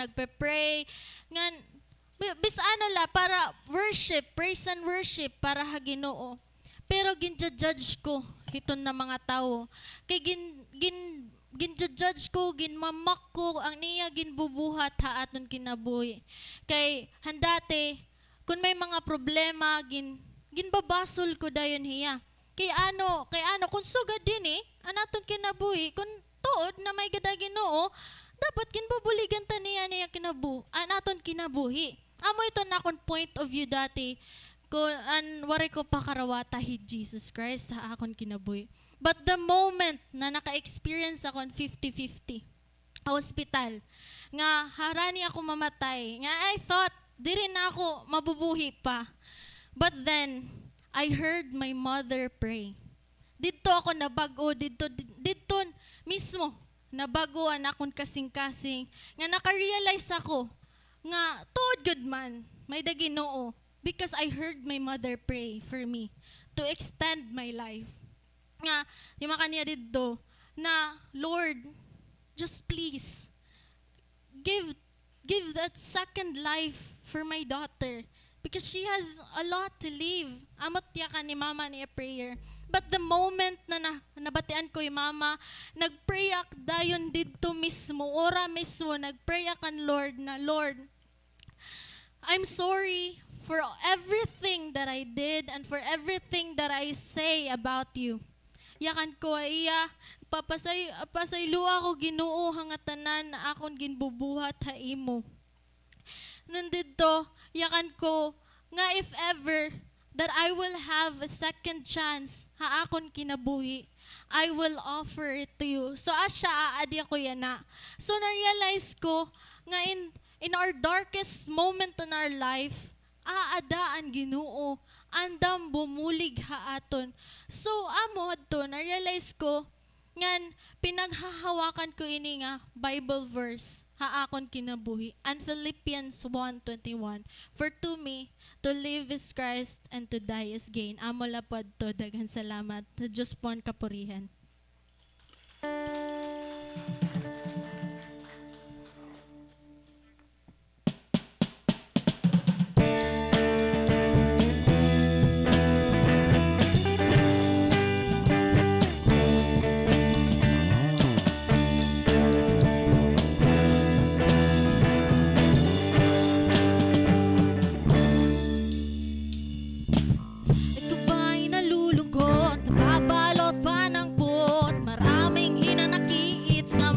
nagpe-pray ngan bis ano la para worship, praise and worship para ha Ginoo. Pero ginja-judge ko hiton na mga tawo. Kay ginja-judge ko, ginmamak ko ang niya ginbubuhat ha aton kinabuhi. Kay handate kun may mga problema ginbabasol ko dayon hiya. Kay ano kung sugad din anaton kinabuhi kun tuod na may gada Ginoo, dapat ginbubuligan ta niya anaton kinabuhi. Amo ito na akong point of view dati ko wari ko pakarawata hi Jesus Christ sa akon kinabuhi. But the moment na naka-experience akon 50-50 hospital nga harani ako mamatay nga I thought diri na ako mabubuhi pa. But then I heard my mother pray. Dito ako nabago, dito mismo nabagoan akon kasing-kasing nga naka-realize ako nga tuod good man may Ginoo because I heard my mother pray for me to extend my life. Nga yung kaniya dito na Lord, just please give that second life for my daughter because she has a lot to live. Amot tiya ka ni mama ni a prayer. But the moment na nabatian ko yung mama, nagpray ak dayon dito mismo, ora mismo, nagpray akan Lord na, Lord, I'm sorry for everything that I did and for everything that I say about you. Yakan ko iya, pasaylo ako Ginoo hangatanan na akon ginbubuhat ha imo. Nandito, yakan ko, nga if ever, that I will have a second chance ha akon kinabuhi, I will offer it to you. So asya aadi ako yana. So na-realize ko nga in our darkest moment in our life, aadaan Ginoo, andam bumulig ha aton. So amo adto na-realize ko ngan pinaghahawakan ko ini nga Bible verse ha akon kinabuhi and Philippians 1:21. For to me to live is Christ and to die is gain. Amo lapad to daghan salamat. Sa Diyos pon kapurihan. Ikaw ba'y nalulungkot, nababalot pa ng puot, maraming hinanakiit sa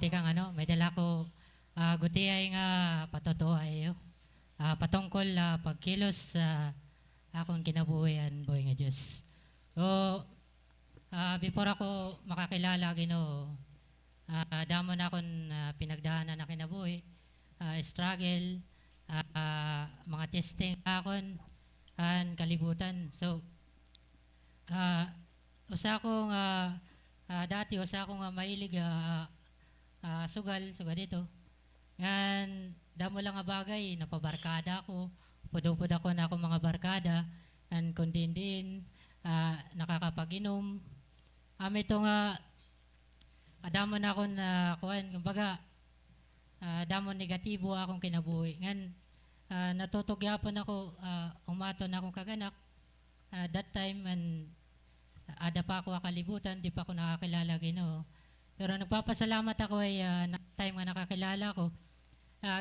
iti kang may dala ko gutiay nga patotoay patungkol pagkilos sa akong kinabuhian buhay nga Diyos. So, before ako makakilala Ginoo, damo na akong pinagdaanan na kinabuhi, struggle, mga testing akon, kalibutan. So, usa akong dati usa akong mailig sugal dito. Ngan damo lang nga bagay napabarkada ako, pud-pud ako na akong mga barkada, and kundin din nakakapag-inom. Ito nga damo na akong kuan, kumbaga damo negatibo akong kinabuhi. Ngan natutugyapon ako, umaton akong kaganak that time, and ada pa ako kalibutan, di pa ako nakakilala Ginoo. Pero nagpapasalamat ako ay time nga nakakilala ko,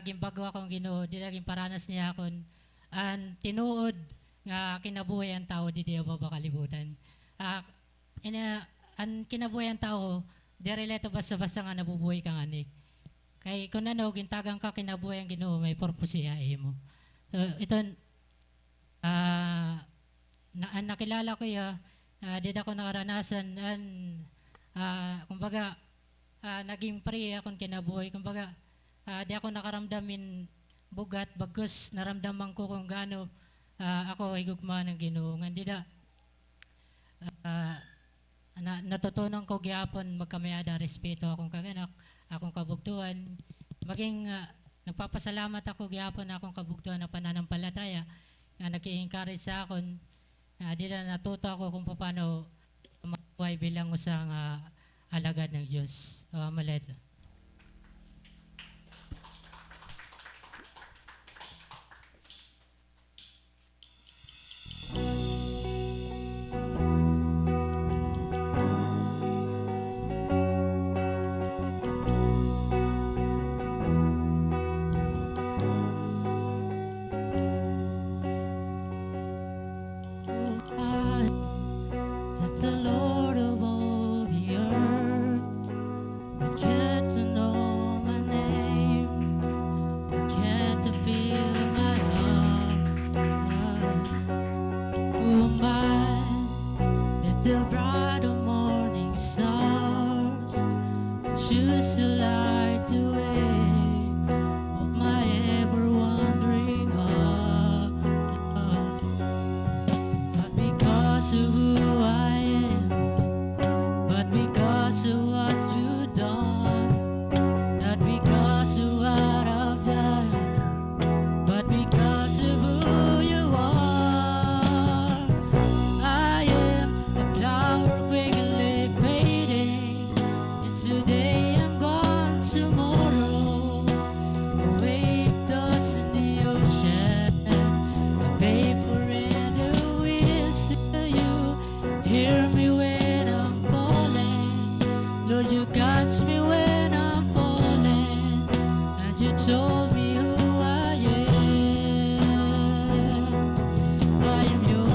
gimbago akong Ginoo, di laging paranas niya akon, and tinuod nga kinabuhi ang tao di ba kalibutan. Ang kinabuhi ang tao, di relato basta-basta nga nabubuhay ka nga ni. Kay kung gintagang ka kinabuhi ang Ginoo, may purpose siya mo. So ito, nakilala ko di ako nakaranasan, and kumbaga naging free akong kinabuhi. Kumbaga di ako nakaramdamin bugat, bagus naramdaman ko kung gaano ako higugma ng Ginoo. Nga natutunan ko gyapon magkamayada respeto akong kaganak, akong kabugtuan. Maging nagpapasalamat ako gyapon akong kabugtuan na pananampalataya nga nag-i-encourage sa akon. Di na natuto ako kung paano mabuhay bilang usang alagad ng Diyos. Malet. That's the Lord of all the earth, but yet to know my name, but yet to feel my heart. Who am I that the bright morning stars choose to light the way of my ever-wandering heart? Not because of who I am, but because of what you've done. Not because of what I've done, but because of who you are. I am a flower quickly fading. It's today, I'm gone tomorrow. A wave dust in the ocean, a vapor in the wind. Still you hear me when I'm calling. Lord, you catch me when I'm falling, and you told me who I am. I am yours.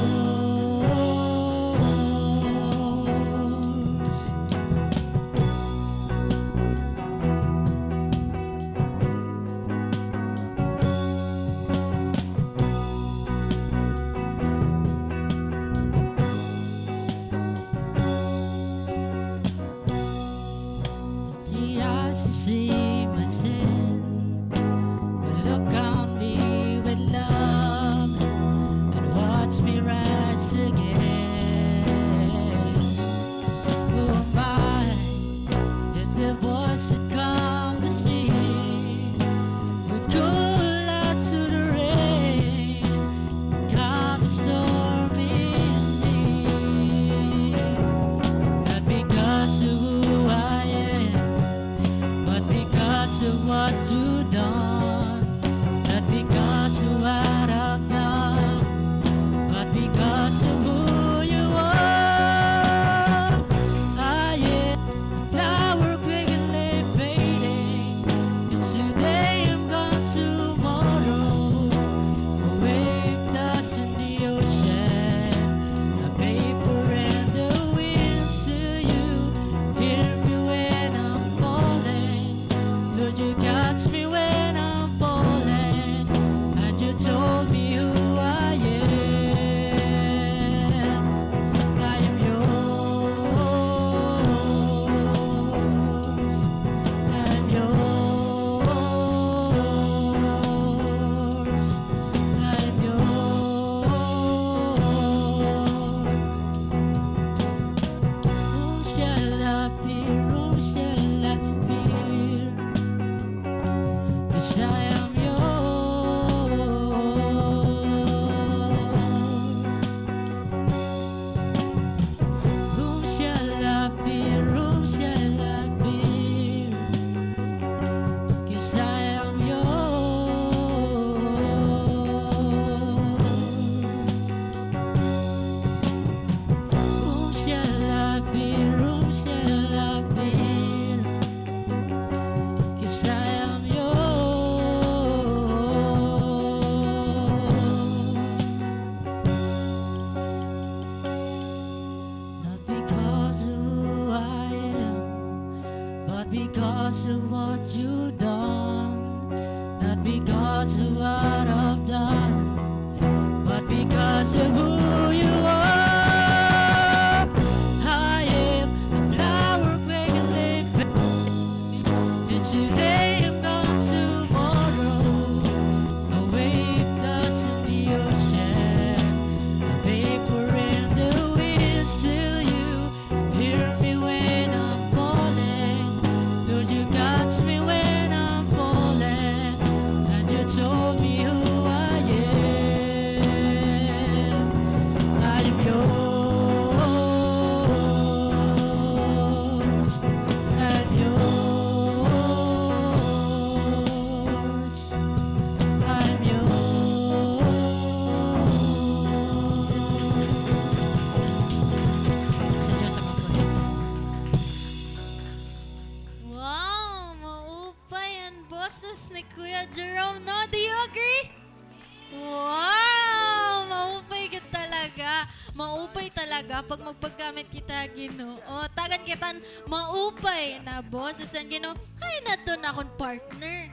baga pag magpaggamit kita Ginoo tagan kitan maupay na boses ang Ginoo kay naton akong partner.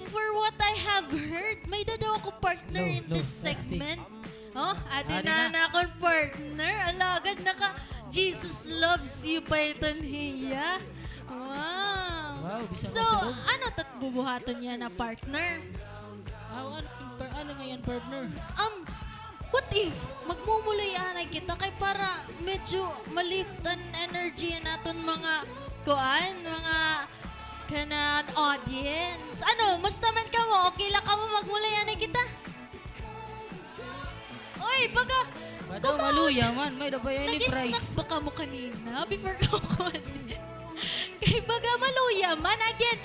For what I have heard, may dadaw ako partner No, in no, this nasty. segment. Oh, adi Adi na na. akong partner. Alagad naka Jesus loves you pa iton hiya. Wow. Wow, bisa So, masarap. ano tat bubuhaton niya na partner? Ano nga yan, partner? What if magmumulay anay kita kay para medyo malift ang energy naton mga kuan, mga kanan audience. Ano, musta man ka mo? Okay lang ka mo magmulay anay kita? Oy, baga, Badaw maluya man, may dabay any nag-snack price. ba ka mo kanina before ka kuan? Kay baga maluya man again.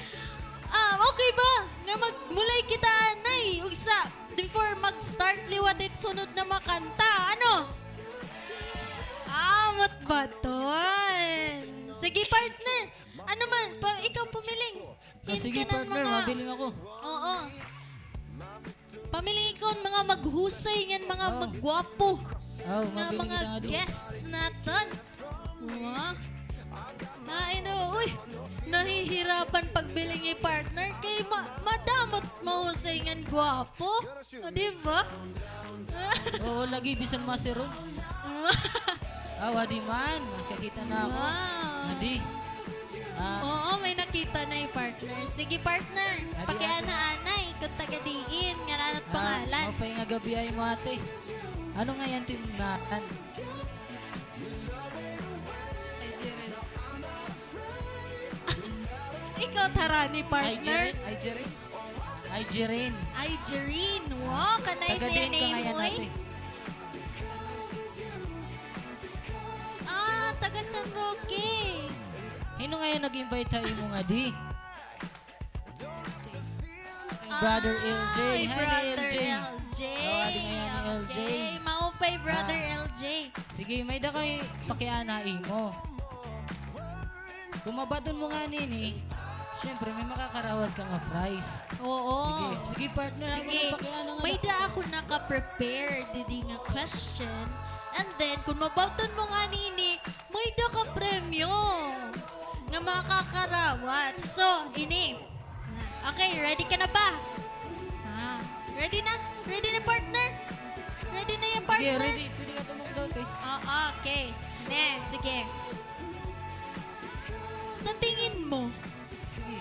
Okay ba? Nga magmulay kita anay. Ugsa, before mag-start liwatit sunod na makanta. Ano? Mat baton. Sige partner. Ano man, ikaw pumiling. Sige, ka ng partner, mabiling ako. Oo. Pamiling ikaw ng mga maghusay yan, mga Oh. magwapo. Oh, Na mabiling mga kita nga di. guests natin. Wow. Uy, nahihirapan pagbiling ni partner kay madamot mahusay ngan gwapo. O, di ba? Oo, lagi bisan maseron. Wadi man, nakakita na ako. Wow. Adi. Oo, may nakita na yung partner. Sige partner, Adi, pakiana-anay kung taga-diin, nga nanat pangalan. Mapay nga gabi ay mo ate. Ano nga yan tindahan? Ikaw tarani partner. Ay, Jerin. Ay, Jerin. Ay, Jereen. Wow, kanay siya Taga-din ka nga name yan mo ate. Taga San Roque. Hino nga yan nag-invite tayo mo nga di? Brother LJ. Ay, Hi, Brother LJ. LJ. Adi nga yan ni LJ. Okay, maupay Brother Ah. LJ. Sige, may da kay pakianain mo. Kung mabaton mo nga nini, syempre may makakarawad ka nga prize. Oo. Sige, sige partner, ako Sige. ng pakiana nga. May da ako naka-prepare didi nga question. And then, kung mabauton mo nga nini, may da ka premyo nga makakarawat. So, ini. Okay, ready ka na ba? Ready na? Ready na, partner? Ready na yung Sige, partner? ready. Pwede ka tumugdot eh. Okay. Sige. Sa tingin mo, Sige.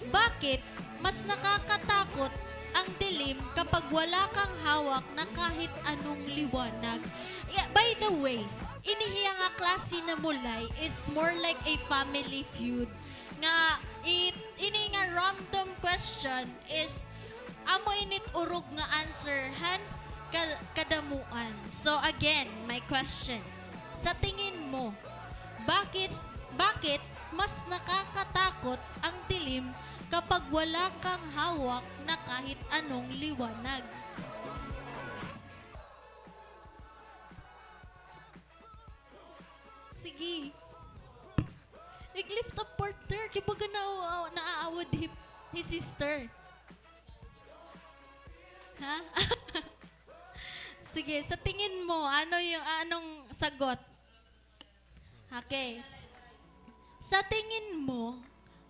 bakit mas nakakatakot ang dilim kapag wala kang hawak na kahit anong liwanag? Yeah, by the way, inihiya nga klase na mulay is more like a family feud. Nga, ini nga random question is amo init urog nga answer han kadamuan. So again, my question. Sa tingin mo, bakit mas nakakatakot ang dilim kapag wala kang hawak na kahit anong liwanag? Sige. I-lift up partner. Kibaga naaawad his sister. Ha? Sige, sa tingin mo, anong sagot? Okay. Sa tingin mo,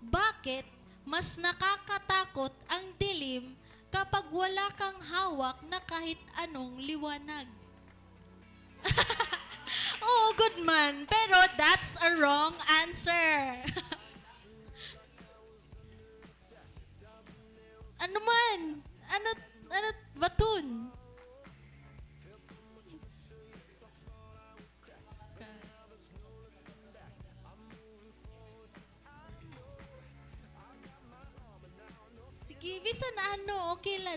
bakit mas nakakatakot ang dilim kapag wala kang hawak na kahit anong liwanag? Oh, good man. Pero that's a wrong answer. Ano man? Ano batun? Sige, bisan okay la.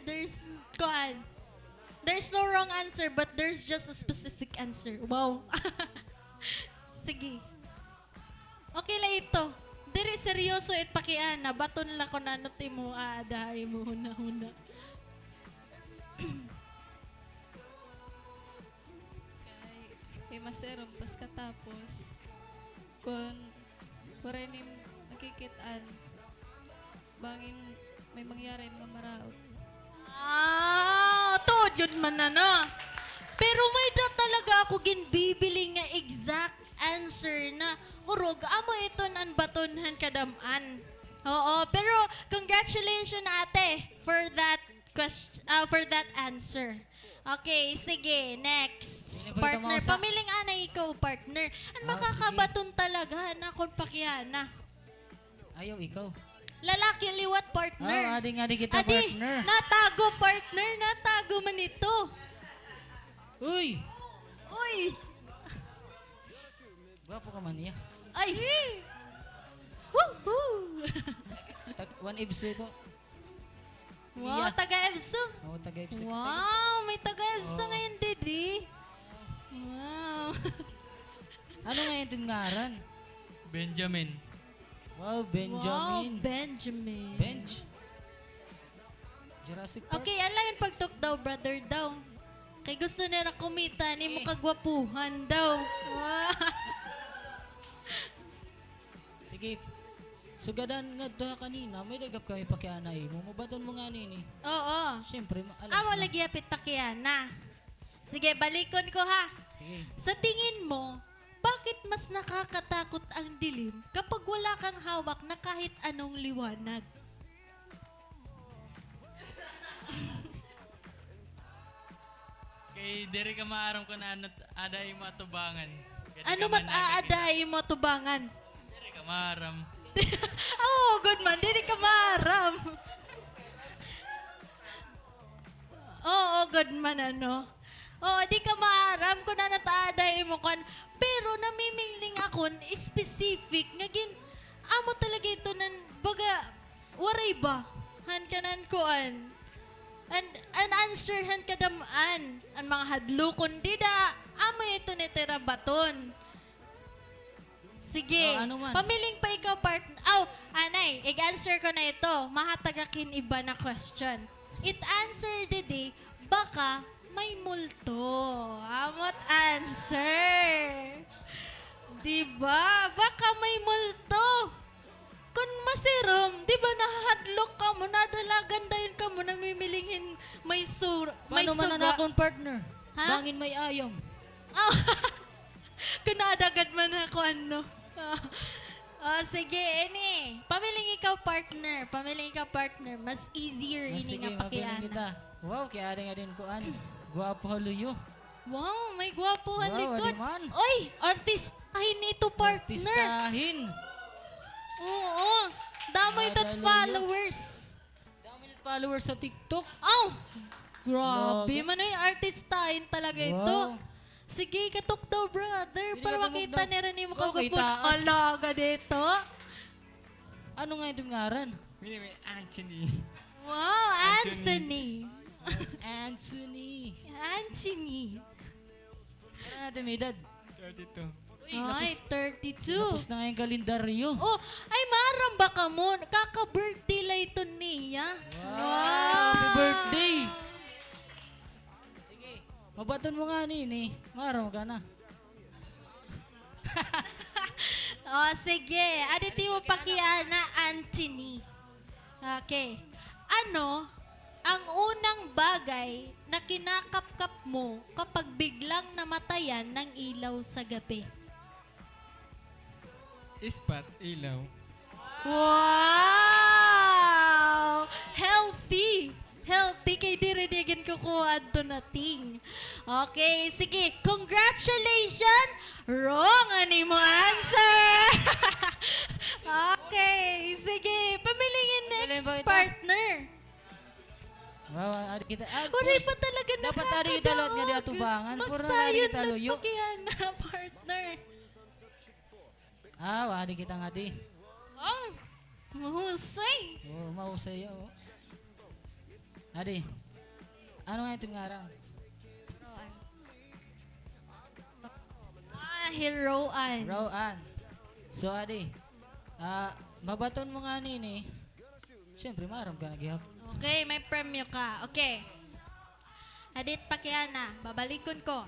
There's no wrong answer, but there's just a specific answer. Wow. Sige. Okay la ito. Diri seryoso it pakiana. Baton la ko na mo aadahay mo huna-huna. Kay maserom pas katapos kung rin nakikitaan bangin may mangyari mga maraot. Tuod yun man na no. Pero may da talaga ako ginbibili nga exact answer na urog amo ito nan batonhan kadaman. Oo, pero congratulations ate for that for that answer. Okay, sige, next. Sino ba Partner, ito, Mausa? pamiling ana ikaw, partner. Ang Ah, makakabaton talaga na kung pakiana. Ayaw, ikaw. Lalaki liwat partner. Adi kita Adi, partner. natago partner, natago man ito. Uy! Uy! Gwapo ka man niya. Ay! Woohoo! One ibs ito. Wow, Yeah. taga-EBSU. Oo, taga-ibs. Wow, may taga-EBSU Oh. ngayon, Didi. Wow. Ano nga yung ngaran? Benjamin. Wow, Benjamin. Wow, Benjamin. Bench. Jurassic Park. Okay, ala yung pagtok daw, brother daw. Kay gusto nila kumita ni mo kagwapuhan daw. Wow. Sige. Sugadan nga doha kanina, may dagap kami pakianay mo. Mabaton mo nga nini. Oo. Siyempre, alas Amo na. lagi apit pa kaya na. Sige, balikon ko ha. Sige. Sa tingin mo, bakit mas nakakatakot ang dilim kapag wala kang hawak na kahit anong liwanag? Kay diri ka maaram ko na aday mo atubangan. Kaya di Ano ka mat managay aadahay mo tubangan? kita. Diri ka maaram. Oh, good man. Dili ka maram. Oo, good man ano. Oo, di ka maaram kung na nataaday mo kan. Pero namimiling ako specific nga amo talaga ito nan baga waray ba? Han kanan kuan. An answer han kadamaan. Ang mga hadlukon dida. Amo ito ni terabaton. Sige. Oh, ano man? Pamiling pa ikaw partner. Anay, i-answer ko na ito. Mahatagakin iba na question. It answer day, baka may multo. Amot answer. Diba? Baka may multo. Kung masirom, di ba nahadlok ka mo, nadalagan dayon ka mo, namimilingin may may Paano man suga. akong partner? Ha? Bangin may ayom. Oh, kung nadagad man ako ano. Sige, ini. Pamiling ikaw partner. Pamiling ikaw partner. Mas easier ini Sige, nga mapiling pakiana. kita. Wow, kaya nga din ko an. Gwapo haluyo. Wow, may gwapo ang Wow, likod. adiman. Oy, artistahin ito partner. Artistahin. Oo. Damay tat Madaluyo. followers. Dami na followers sa TikTok. Oh, grabe. Lagi. Manoy artistahin talaga ito. Wow. Sige, katok daw, brother. Pili Para ka makita tumugnaw. ni rin yung Okay, makagapon. taas. Alaga dito. Ano nga yung ngaran? May Anthony. Wow, Anthony. Anthony. Anthony. Anthony. Kaya natin may edad. 32. Ay, 32. Tapos na nga yung kalendaryo. Oh, ay maram ba ka mo? Kaka-birthday la ito niya. Happy birthday! Sige, mabaton mo nga nini. Maraw ka na. Oh, sige. Aditi mo pakiana, Anthony. Okay. Ano ang unang bagay na kinakapkap mo kapag biglang namatayan ng ilaw sa gabi? Ispat, ilaw. Wow! Healthy! Healthy kay dirinigin ko kuha to nating. Okay, sige. Congratulations! Wrong ani mo answer! Okay, sige. Pamilingin Pamilingin next ba ito? partner. Wow, adi kita. Uray pa talaga Dapat adi kita lot nga di atubangan. Pura na adi Magsayon kita lang luyo. pakiana, partner. Adi kita nga di. Oh, mahusay. Oh, mausay oh. Adi. Ano nga itong ngarang? Heroan. Rowan. So, adi. Mabaton mo nga nini. Siyempre, maram ka nagyap. Okay, may premyo ka. Okay. Adit Pakiana, babalikon ko.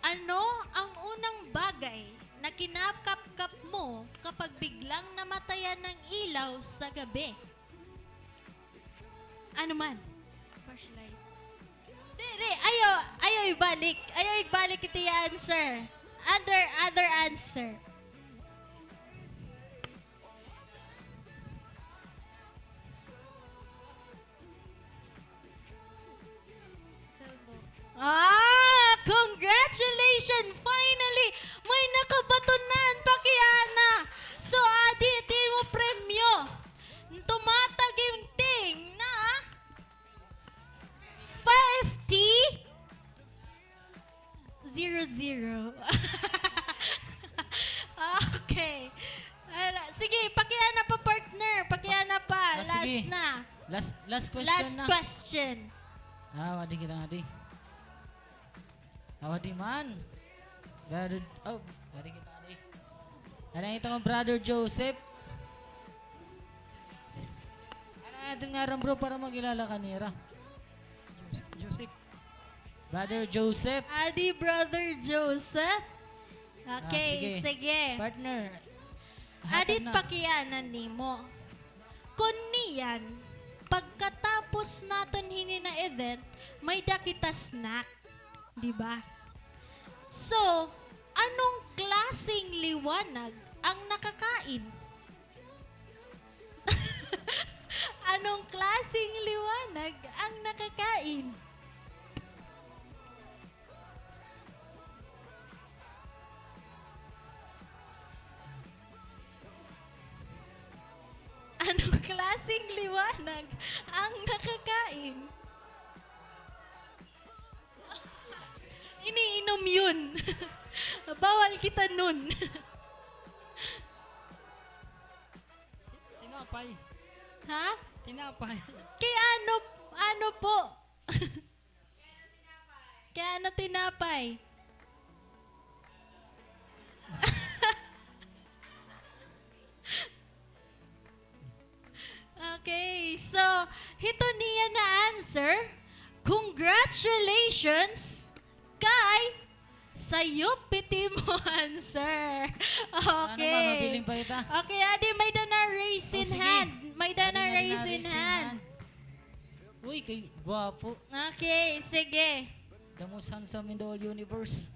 Ano ang unang bagay na kinakap-kap mo kapag biglang namatayan ng ilaw sa gabi? Ano man? Flashlight. Dili, ayaw ibalik. Ayaw ibalik iti answer. Other answer. Congratulations! Finally, may nakabatunan pakiana. So, adi, iti mo premyo. Tumataginting na 50-0-0. Okay. Sige, pakiana pa partner. Pakiana pa. Ah, Last sige. na. Last question Last na. question. Wadi kita ngadi. Wadi man. Brother, wadi kita ngadi. Ano ito ng Brother Joseph? Ano ito nga bro para magilala ka nira? Joseph. Brother Joseph. Adi Brother Joseph. Okay, sige. Partner. Adit hatag na. pakianan nimo. Kun niyan, pagkatapos naton hini na event, may dakita snack. Di ba? So, anong klaseng liwanag ang nakakain? Anong klaseng liwanag ang nakakain? Anong klaseng liwanag ang nakakain? Iniinom yun. Bawal kita nun. Tinapay. Ha? Tinapay. Kaya ano po? Kaya ano tinapay? Okay, so hito niya na answer. Congratulations kay sayo piti mo answer. Ano Okay. ba, mabiling pa ita? Okay, adi may dana raise in sige. hand. May dana Adi nga raise in hand. Uy, kay guwapo. Okay, sige. The most handsome in the whole universe.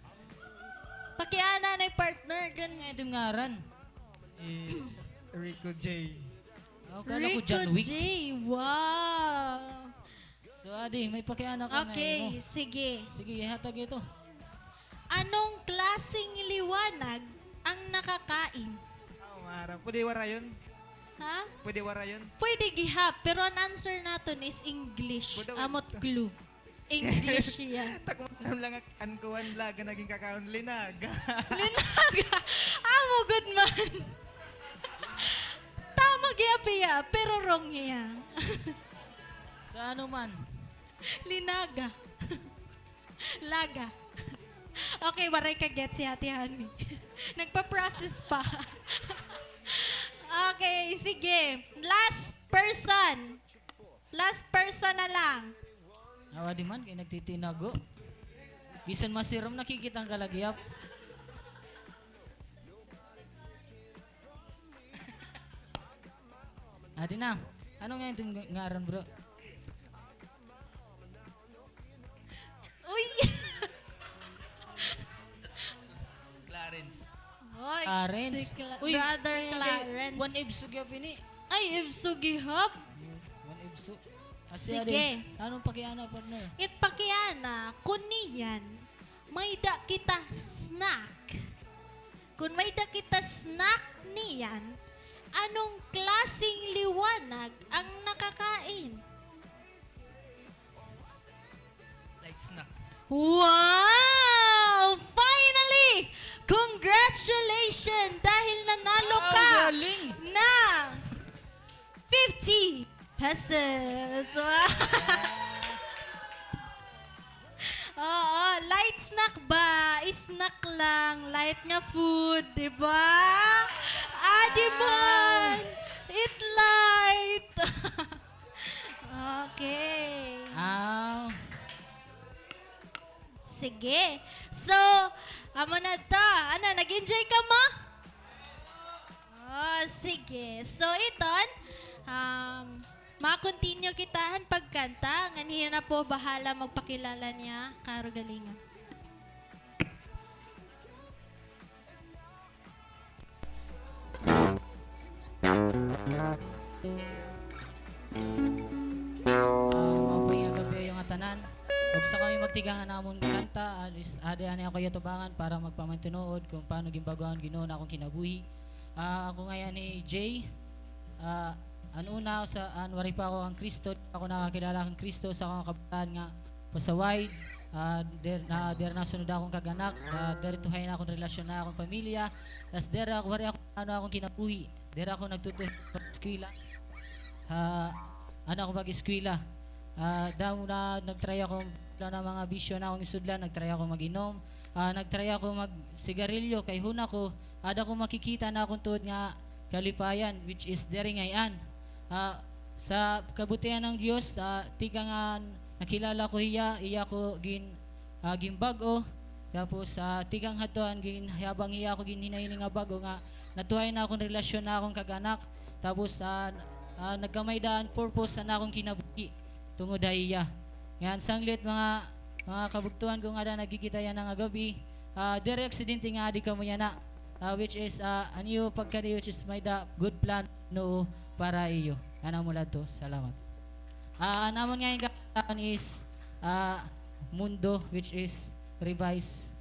Pakiana na partner. Ano nga itong ngaran? Rico J. Kala ko Rico John Wick. J. Wow. So, Adi, may pakianak ka na Okay, mo. sige. Sige, ihatag ito. Anong klaseng liwanag ang nakakain? Maharap. Pwede wara yun? Ha? Pwede wara yun? Pwede gihap, pero ang answer natin is English. Budaw- Amot clue. English yan. Takot lang ang kuwan laga naging kakaon linag. Linaga. Amo good man. Tama giya pero wrong niya. Sa ano man? Linaga. Laga. Okay, waray ka get si Ate Honey. Nagpa-process pa. Okay, sige. Last person. Last person na lang. Awadi man, kay nagtitinago. Bisan masiram, nakikita ang kalagyap. Adi na, ano nga itong ngaran bro? Uy! Clarence. Oy, Clarence. si Brother Clarence. One ibso gyap ini. Ay, ibsugihap. One ibso. Kasi Sige. adi, anong pakiana partner? Itpakiana, kuniyan, may da kita snack. Kung may da kita snack niyan, anong klasing liwanag ang nakakain? Light snack. Wow! Finally! Congratulations! Dahil nanalo ka galing! ng 50 pesos. Wow! Oo, light snack ba? Snack lang. Light nga food, di ba? Di man! Eat light! Okay. Sige. So, amo na ta. Ano, nag-enjoy ka mo? Oh, sige. So, iton, Ma-continue kitahan pagkanta. Nganiya na po bahala magpakilala niya. Karo galingan. Mapay nga gabi yung atanan. Huwag sa kami magtigangan namon kanta, alis ade ani ako yatubangan para magpamantinood kung paano gimbagawan Ginoo na akong kinabuhi. Ako ngayon ni Jay. Ano una sa wari pa ako ang Kristo, ako nakakilala kang Kristo sa akong kabataan nga pasaway. Der na sunod akong kaganak, der tuhay na akong relasyon na akong pamilya. Tas der ako wari ako ano akong kinabuhi. Der ako nagtutuloy pag eskwela. Ano ako pag-eskwela. Damo na nagtry ako na mga bisyo na akong isudlan, nagtry ako mag-inom, nagtry ako mag-sigarilyo kay huna ko, ada ko makikita na akong tuod nga kalipayan which is diri ngayon. Sa kabutihan ng Dios, tika nga nakilala ko iya ko ginbago, tapos tigang hatuan habang iya ko ginhinay nga bago nga natuhay na akong relasyon na akong kaganak, tapos nagkamay daan purpose na akong kinabuhi tungod iya. Ngayon sanglit mga kabugtuhan ko nga da nagkikita yan nga gabi, dire aksidente nga di ka mo yan na, which is aniyo pagkadi which is may da good plan no para iyo. Ana mula to. Salamat. Namon nga yung kataan is Mundo which is revise.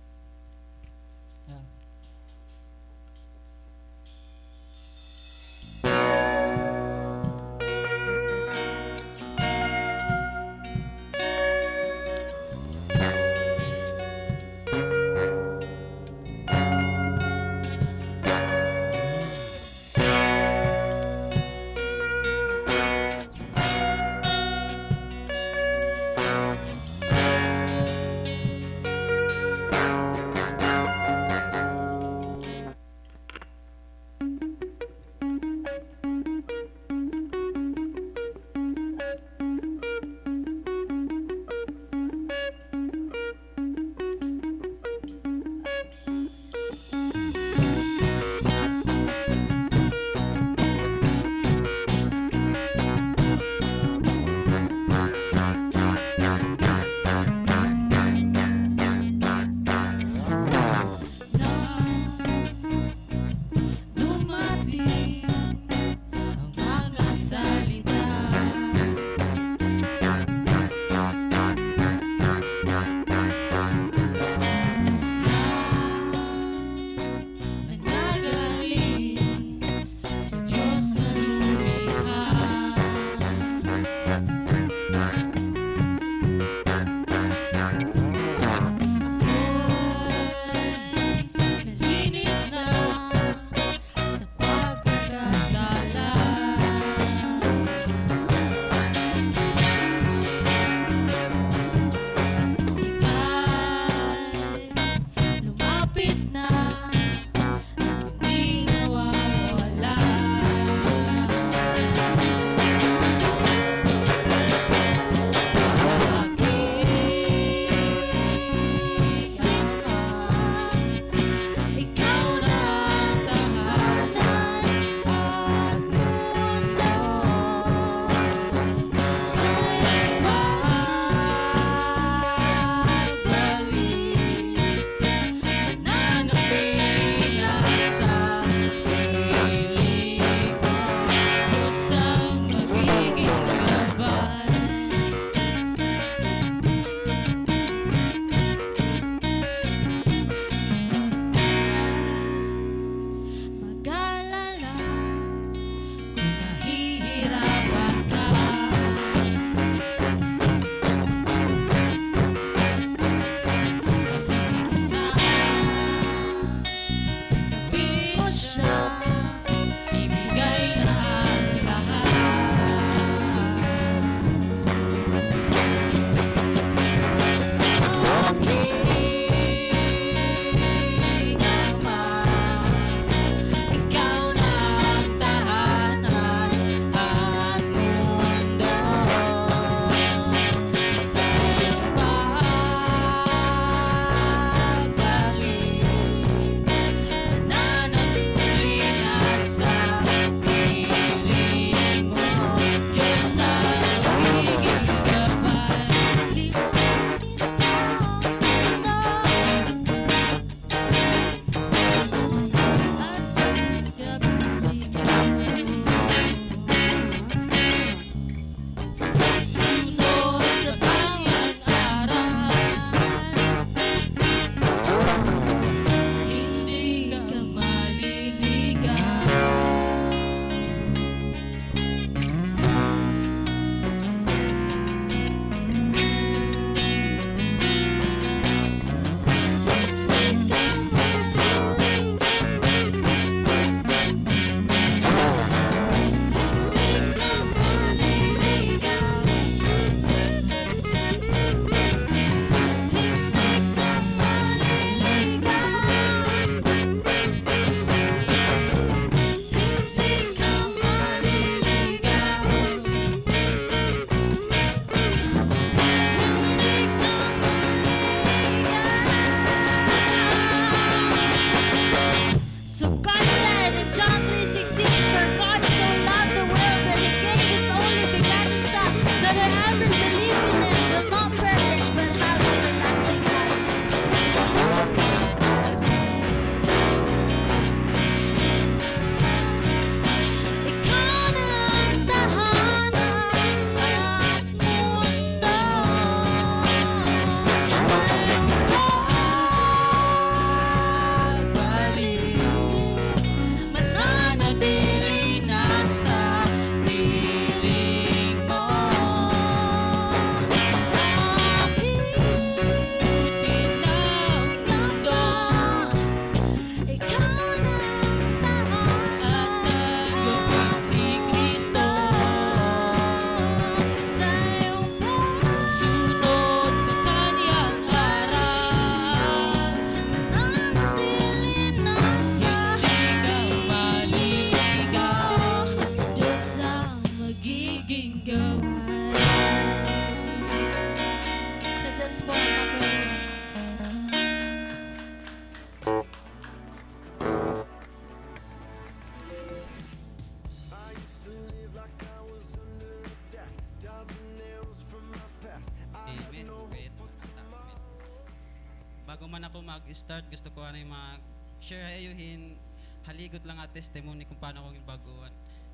mag-start, gusto ko ano mag-share ayuhin, haligot lang at testimony kung paano ako ginbaguhan.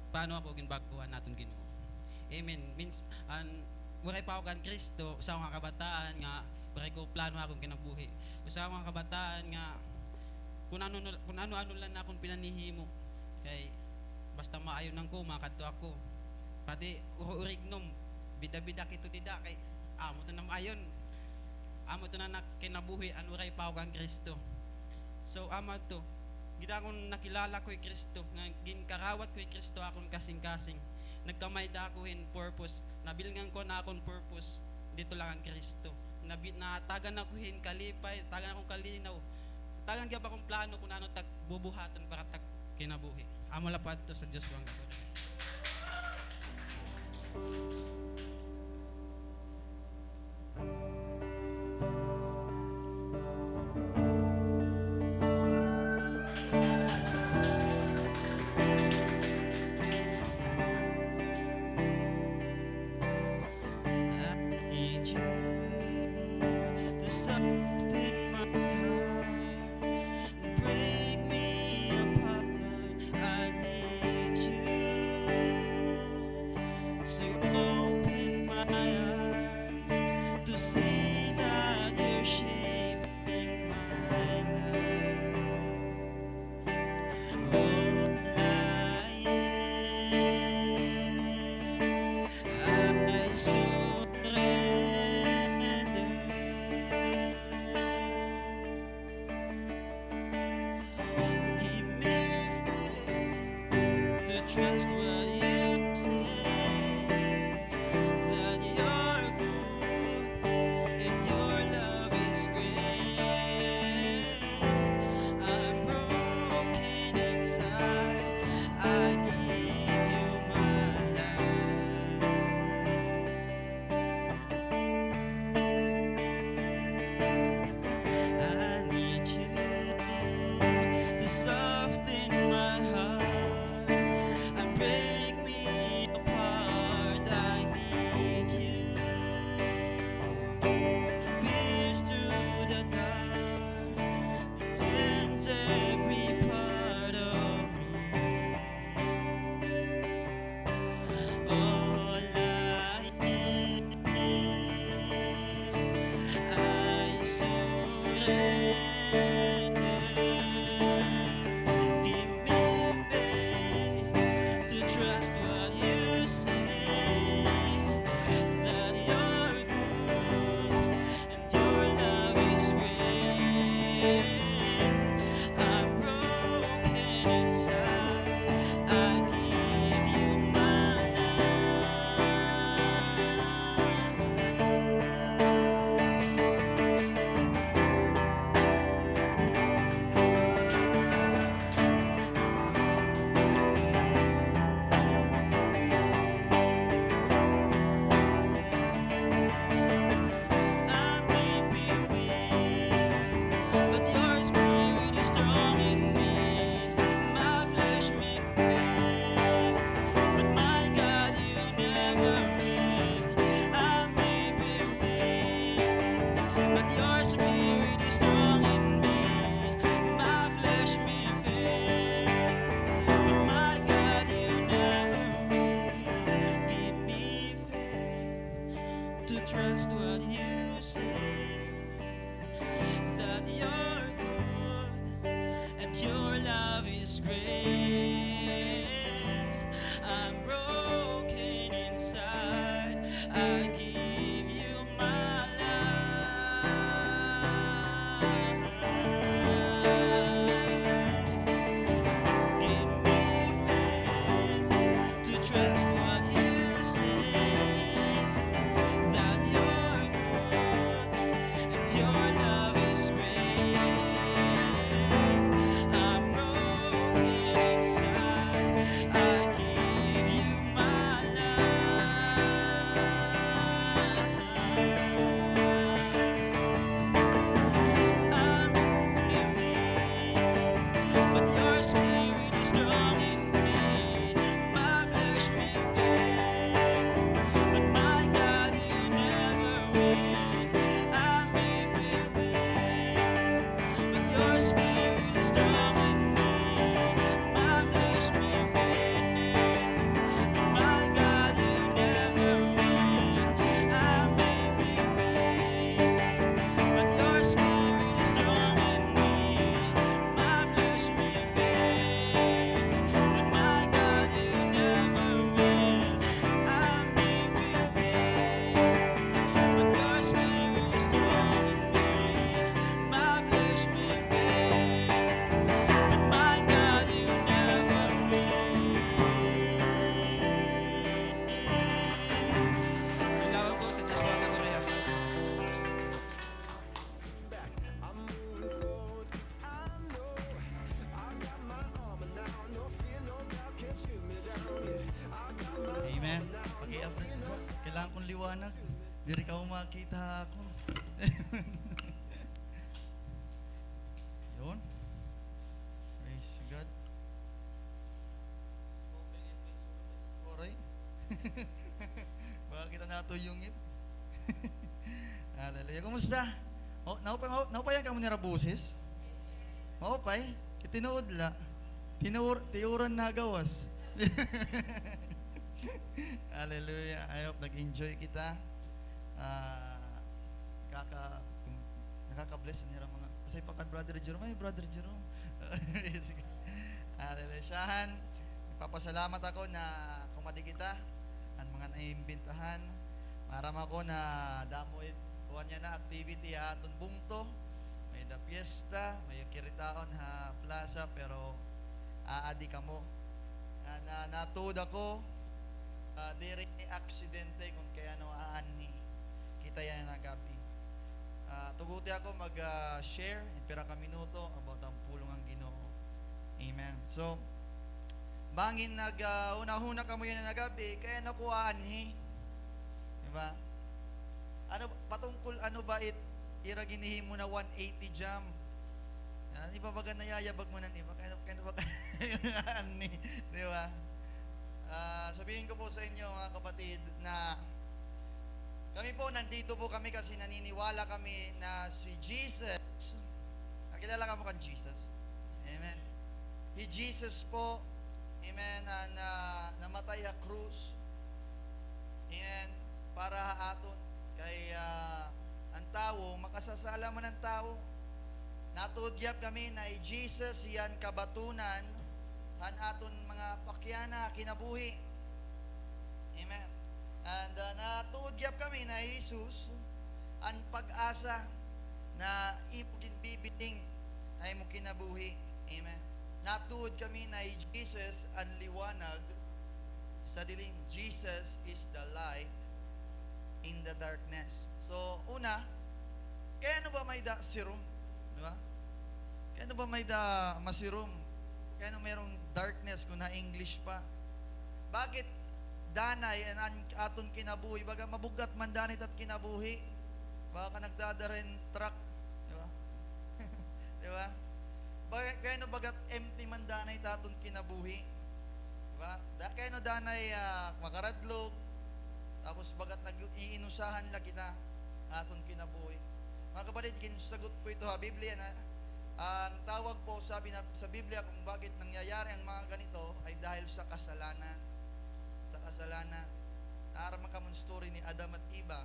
Paano ako ginbaguhan naton Ginoo. Amen. Means, waray pa ako kan Kristo, sa akong kabataan nga, waray ko plano akong kinabuhi. Sa akong kabataan nga, kung ano-ano lang na akong pinanihimo. Kay, basta maayon ng ko, makadto ako. Pati, urignom, bida-bida kito dida, kay, amo to na maayon. Amo to na kinabuhi, waray pa ako kan Kristo. So, ama to, gida akong nakilala ko'y Kristo, nga ginkarawat ko'y Kristo akong kasing-kasing. Nagkamay da ako in purpose, nabilngan ko na akong purpose, dito lang ang Kristo. Natagan ako hin kalipay, tagan akong kalinaw, tagan gyud akong plano kung ano tag bubuhatan para tag kinabuhi. Amo lapad to sa Dios wang God. Need you to soften my heart and break me apart. I need you to open my eyes to see that you're shaping my life. All I am, I surrender. Give me faith to trust what you say, that you're good and your love is great. I'm broken inside, I give you my life. I need you to soften my heart and break me apart. I need you to pierce through the dark and cleanse every part of me. All I am, I surrender. Give me faith to trust what you say, that you're good and your love is great. I'm broken inside, I give you my I may be weak, but your spirit is strong in me. My flesh may fail, but my God, you never will. I may be weak, but your spirit is strong in me. My flesh may fail, but my God, you never will. Give me faith to trust what you say, that you're good and your love is great. I'm broken inside, I give you my life. Give me faith to trust what you say, that you're good and your love is great. I'm broken inside, I give you my life. I'm weary, but your spirit is strong in me. My flesh may fail, but my God, you never will. I may be weak, Diri ka makita ako. Yun. Praise God. Alright. Baka kita nato yung ip. Hallelujah. Kumusta? Oh, naupayan ka mo ni Rabusis? Maupay? Kitinuod la. Tiuran na gawas. Hallelujah. I hope nag-enjoy kita. Nakaka-bless nila mga kasi pa kan Brother Jerome. Ay, Brother Jerome. Hallelujah. Siyahan, ipapasalamat ako na kumadi kita ang mga naimbintahan. Maram ako na damo kuha niya na activity aton bungto. May da fiesta, may kiritaon ha plaza pero aadi ka mo. Na natuod ako diri ni aksidente kung kaya no aani kita yan na gabi. Tuguti ako mag-share pira ka minuto about ang pulong ang Ginoo. Amen. So, bangin una-huna ka mo yan na gabi, kaya nakuhaan diba? Ano, patungkol ano ba ira ginihim mo na 180 jam? Di ba baga nayayabag mo na ba? Kaya ba di ba? Sabihin ko po sa inyo mga kapatid na kami po, nandito po kami kasi naniniwala kami na si Jesus, nakilala ka mo kan Jesus? Amen. He Jesus po, amen, na namatay sa krus. Amen. Para aton. Kay ang tao, makasasala man ang tao. Natudyap kami na Jesus yan kabatunan han aton mga pakyana kinabuhi. Amen. And natudyap kami na Jesus ang pag-asa na ipugin bibiting ay mo kinabuhi. Amen. Natuod kami na Jesus ang liwanag sa dilim. Jesus is the light in the darkness. So, una, kaya ano ba may da serum? Di ba? Kaya ano ba may da masirum? Kaya ano mayroong darkness kung na English pa? Bakit danay an aton kinabuhi? Baga mabugat man danit at kinabuhi. Baka nagdadaren truck. Di ba? Di ba? Kaya no bagat empty man danay aton kinabuhi. Di ba? Kaya no danay makaradlog. Tapos bagat nag-iinusahan la kita aton kinabuhi. Mga kapatid, kinsagot po ito ha, Biblia na ang tawag po sabi na sa Biblia kung bakit nangyayari ang mga ganito ay dahil sa kasalanan. Sa kasalanan. Naaraman ka mong story ni Adam at Eva.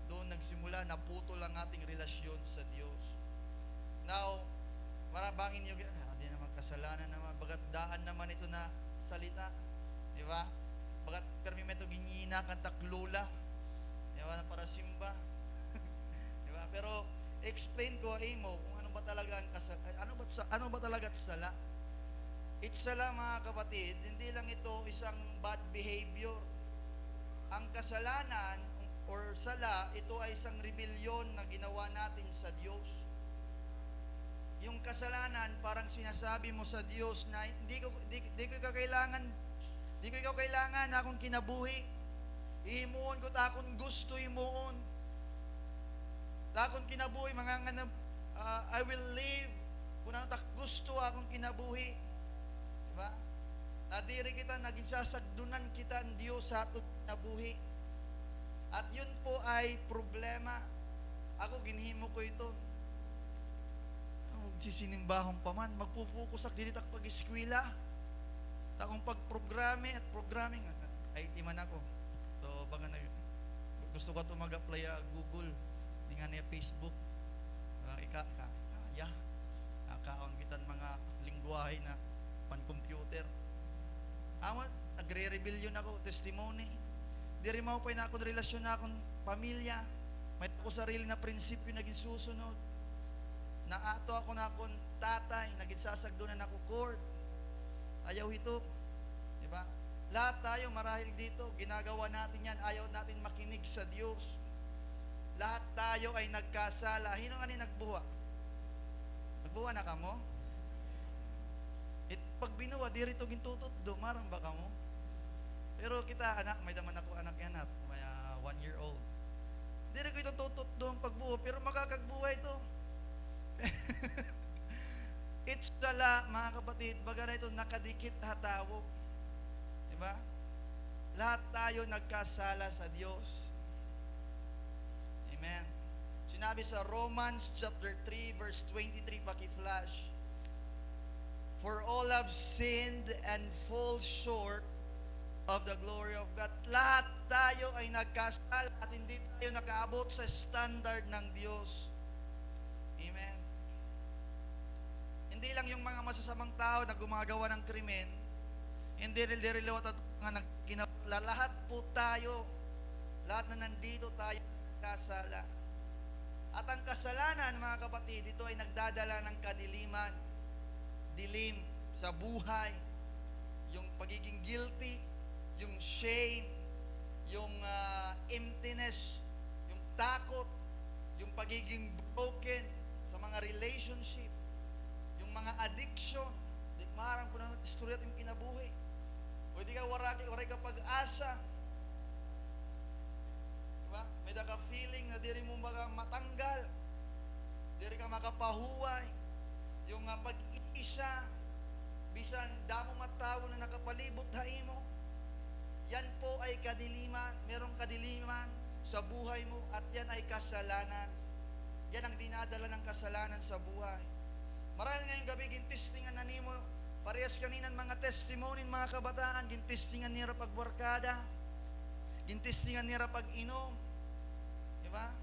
Doon nagsimula, naputo lang ating relasyon sa Diyos. Now, marabangin nyo, di naman kasalanan naman, bagat daan naman ito na salita. Di ba? Bagat permi meto ginyina kan taklula. Di ba? Na para simba. Di ba? Pero explain ko mo kung ano ba talaga ang ano ba talaga sala. It's sala mga kapatid, hindi lang ito isang bad behavior. Ang kasalanan or sala, ito ay isang rebellion na ginawa natin sa Diyos. Yung kasalanan, parang sinasabi mo sa Diyos na di ko ikaw kailangan na akong kinabuhi. Ihimuon ko ta akong gusto imuon. Ta akong kinabuhi, I will live. Kung ang gusto akong kinabuhi. Diba? Nadiri kita, naging sasagdunan kita ang Diyos sa atot kinabuhi. At yun po ay problema. Ako, ginhimo ko ito. Sisinimbahon pa man, magpupukusak dili tak pag-eskwela. Takong pag-programming at programming. IT man ako. So, baga gusto ko ito mag-apply Google. Hindi nga niya Facebook. Kaya. Nakaon kitan mga lingwahe na pan-computer. Awat, nagre-rebellion ako, testimony. Di rin mo pa na akong relasyon na akong pamilya. May ako sarili na prinsipyo naging susunod. Naato ako na akong tatay, naging sasagdunan ako court. Ayaw ito. Diba? Lahat tayo marahil dito, ginagawa natin yan, ayaw natin makinig sa Diyos. Lahat tayo ay nagkasala. Hino nga ni nagbuha? Nagbuha na ka mo? Pag binuwa, di rito gintutot, dumarang ba ka mo? Pero kita, anak, may daman ako anak yan at may 1 year old. Diri ko itututot doon pagbuo, pero makakagbuhay to. It's tala, mga kapatid, baga na ito nakadikit hatawo. Diba? Lahat tayo nagkasala sa Diyos. Amen. Sinabi sa Romans chapter 3 verse 23, paki-flash. For all have sinned and fall short of the glory of God. Lahat tayo ay nagkasala at hindi tayo nakaabot sa standard ng Diyos. Amen. Hindi lang yung mga masasamang tao na gumagawa ng krimen, hindi rilawat at mga nagkinapla. Lahat po tayo, lahat na nandito tayo nagkasala. At ang kasalanan, mga kapatid, ito ay nagdadala ng kadiliman, dilim sa buhay, yung pagiging guilty, yung shame, yung emptiness, yung takot, yung pagiging broken sa mga relationship, yung mga addiction. Di marang ko na istorya at yung kinabuhi. O di ka waray ka pag-asa. Diba? May ka feeling na diri mo matanggal. Diri ka makapahuway. Yung pag-iisa, bisan damo matawo na nakapalibot haimo. Yan po ay kadiliman. Merong kadiliman sa buhay mo at yan ay kasalanan. Yan ang dinadala ng kasalanan sa buhay. Marahil ngayong gabi, gintistingan na nimo, parehas kaninan mga testimony, mga kabataan, gintistingan nila pagbarkada, gintistingan nila pag-inom, di ba?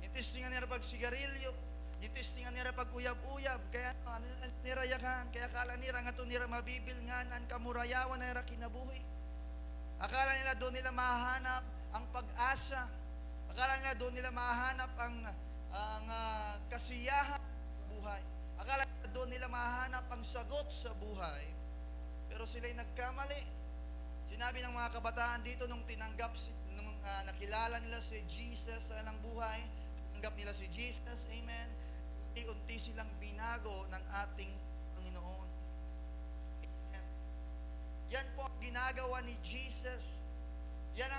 Gintistingan nila pag sigarilyo, gintistingan nila pag uyab-uyab, kaya nirayakan, kaya akala nila nga ito nila mabibilngan, ang kamurayawan na nila kinabuhi. Akala nila doon nila mahanap ang pag-asa, akala nila doon nila mahanap ang kasiyahan sa buhay. Akala doon nila mahanap ang sagot sa buhay, pero sila'y nagkamali. Sinabi ng mga kabataan dito nung nakilala nila si Jesus sa ilang buhay, tinanggap nila si Jesus, amen, unti silang binago ng ating Panginoon. Amen. Yan po ang ginagawa ni Jesus. Yan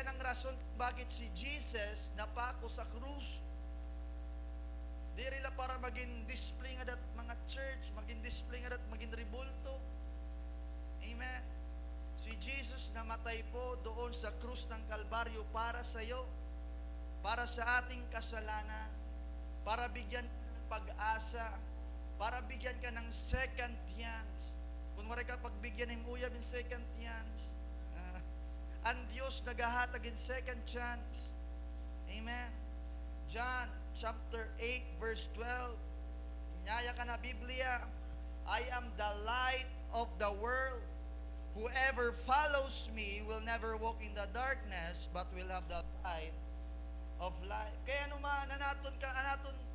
ang rason bakit si Jesus napako sa krus. Diri la para maging display nga dat mga church, maging display nga dat maging ribulto. Amen. Si Jesus namatay po doon sa krus ng Kalbaryo para sa iyo, para sa ating kasalanan, para bigyan ka ng pag-asa, para bigyan ka ng second chance. Kung wala ka pagbigyan ng uyab in second chance, ang Diyos nagahatag in second chance. Amen. John chapter 8 verse 12. Inyaya ka na Biblia. I am the light of the world. Whoever follows me will never walk in the darkness but will have the light of life. Kaya naman anaton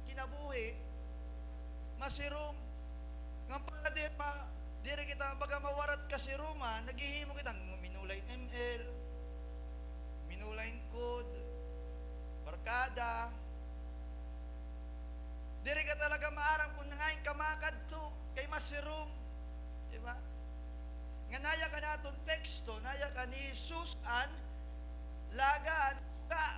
kinabuhi masirum. Ngam para dire kita baga mawarat kasiruman, naghihimo kita minulay ML, minulay code, barkada. Diri ka talaga maaram kung nangayon kamakad to, kay masirum. Diba? Nga naya ka naton teksto, naya ka ni Jesus an lagaan ka.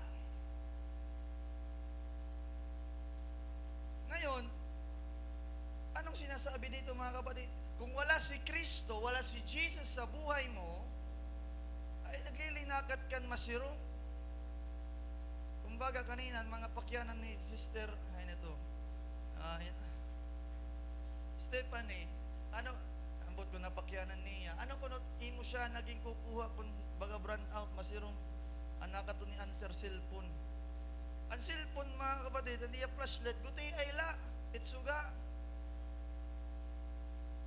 Ngayon, anong sinasabi dito mga kapatid? Kung wala si Kristo, wala si Jesus sa buhay mo, ay naglilinakat kan masirum. Kumbaga kanina, mga pakyanan ni Sister, ay nito, Stephanie, ambot ko napakyanan niya, ano kung imo siya naging kukuha kung baga brand out, masirum, anak to ni answer cellphone. Ang cellphone mga kapatid, hindi yung flashlight, guti ay la, itsuga.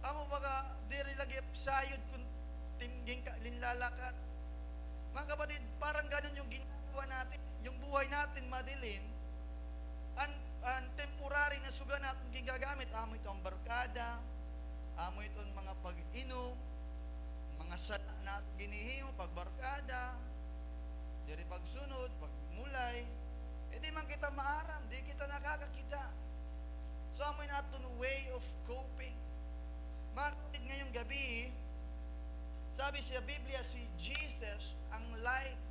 Amo baga, diri lagi sayod kung tingging ka, linlalakat. Mga kapatid, parang ganun yung ginagawa natin, yung buhay natin madilim, ang temporary na suga natin gigagamit, amo ito ang barkada, amo ito ang mga pag-inom, mga sana natin ginihimo, pagbarkada, diri pagsunod, pagmulay, hindi man kita maaram, di kita nakakakita. So, amo natin way of coping. Mga kapatid, ngayong gabi, sabi sa Biblia, si Jesus ang light.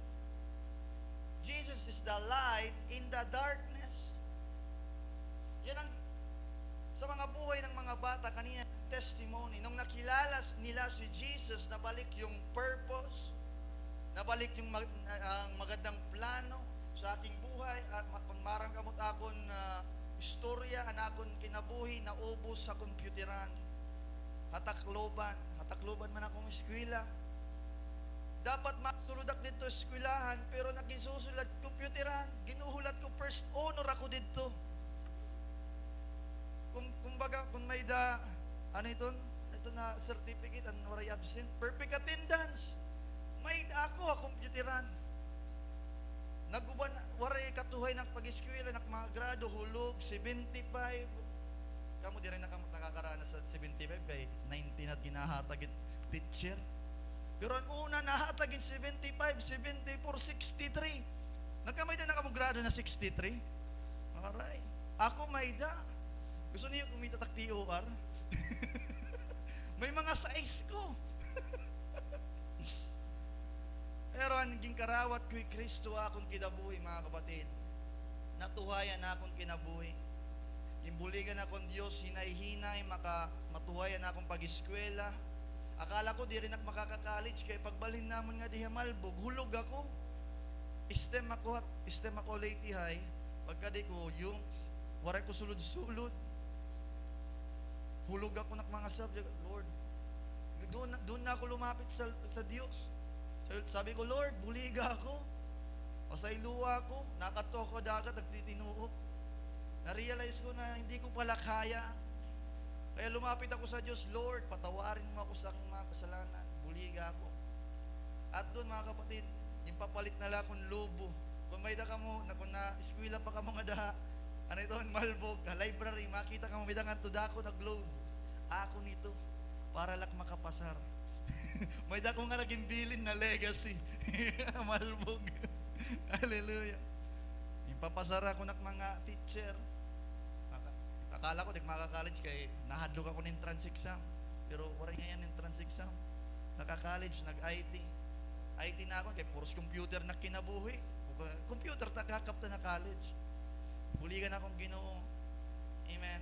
Jesus is the light in the darkness. Yan ang sa mga buhay ng mga bata kanina testimony. Nung nakilala nila si Jesus, nabalik yung purpose, nabalik yung ang magandang plano sa aking buhay at marang kamot akon istorya anakon kinabuhi na ubos sa kompyuteran. Hatakloban man akong eskwela. Dapat matuludak dito eskwelahan pero nagisusulat kompyuteran. Ginuhulat ko first honor ako dito. Kung may ano ito na certificate and waray absent, perfect attendance. May ako kompyuteran. Naguban waray katuhay ng pag-eskwela ng mga grado hulog 75. Kamo di rin nakakaranas sa 75 kay 19 at ginahatag teacher. Pero ang una nahatagin 75, 74, 63. Nagkamay na nakamong grado na 63. Aray. Ako may da. Gusto niyo kumita tak TOR? May mga size ko. Pero ang naging karawat ko'y Kristo akong kinabuhi, mga kapatid. Natuhayan akong kinabuhi. Imbuligan akong Diyos, hinay-hinay, matuhayan akong pag-eskwela. Akala ko di rin ako makaka-college kaya pagbalhin namon nga diha Malbog, hulog ako. Stem ako Leyte High. Pagka di ko yung waray ko sulod-sulod. Hulog ako ng mga subject. Lord, doon na ako lumapit sa Diyos. Sabi ko, Lord, buliga ako. Pasayluwa ako. Nakato ako dagat, nagtitinuo. Na-realize ko na hindi ko pala kaya. Kaya lumapit ako sa Diyos, Lord, patawarin mo ako sa aking mga kasalanan. Buliga ako. At doon, mga kapatid, yung papalit na lang akong lobo. Kung may da ka mo, kung na-eskwila pa ka mga da, ano ito, Malbog, library, makita ka mo, may da nga tudako na globe. Ako nito, para lang makapasar. May da ko nga naging bilin na legacy. Malbog. Hallelujah. Ipapasar ako ng mga teacher. Akala ko, di maka-college kay nahadlok ako ng entrance exam. Pero waray nga yan entrance exam. Naka-college, nag-IT. IT na ako, kay puros computer na kinabuhi. Computer, takakapta na college. Buligan akong Ginoo. Amen.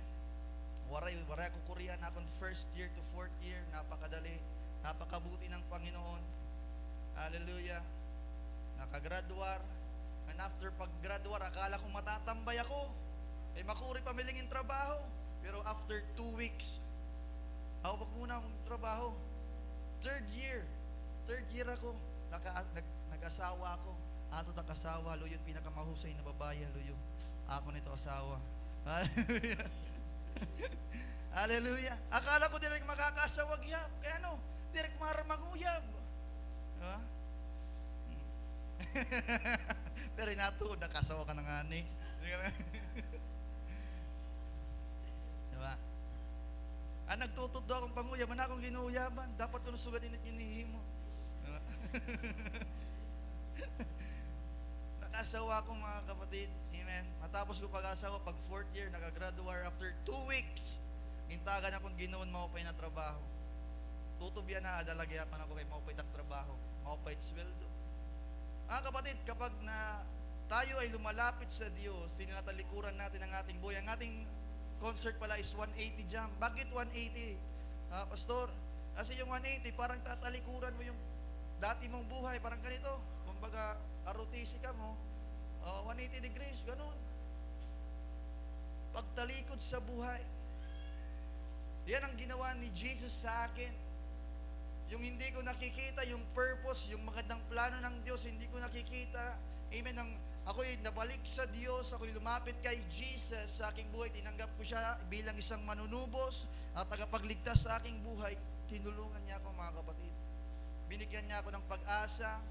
Waray ako Korean akong first year to fourth year. Napakadali. Napakabuti ng Panginoon. Hallelujah. Nakagraduar. And after pag-graduar, akala ko matatambay ako. Makuri pamilingin trabaho. Pero after 2 weeks, hawak muna akong trabaho. Third year ako. Nag-asawa ako. Ato nag-asawa, luyo pinakamahusay na babae, luyo. Ako nito asawa. Hallelujah. Hallelujah. Akala ko direk makakasawag yab. Kaya ano, direk maramaguyab. Diba? Pero inato, nakasawa ka na nga ni. Diba? Nagtutod daw akong panguyaban, akong ginuuyaban. Dapat ko nasugadin at hinihimo. Diba? Nakasawa ako mga kapatid. Amen. Matapos ko pag-asawa, pag 4th year, nakagraduar after 2 weeks. Intagan akong ginoon maupay na trabaho. Tutubyan na, adalagyapan ako kay maupay na trabaho. Maupay sweldo. Mga kapatid, kapag tayo ay lumalapit sa Diyos, tinatalikuran natin ang ating buhay. Ang ating concert pala is 180 jam. Bakit 180? Pastor, kasi yung 180, parang tatalikuran mo yung dati mong buhay. Parang ganito. Kumbaga, ROTC ka mo, 180 degrees, ganun. Pagtalikod sa buhay. Yan ang ginawa ni Jesus sa akin. Yung hindi ko nakikita, yung purpose, yung magandang plano ng Diyos, hindi ko nakikita. Amen. Ako'y nabalik sa Diyos, ako'y lumapit kay Jesus sa aking buhay. Tinanggap ko siya bilang isang manunubos at tagapagligtas sa aking buhay. Tinulungan niya ako, mga kapatid. Binigyan niya ako ng pag-asa.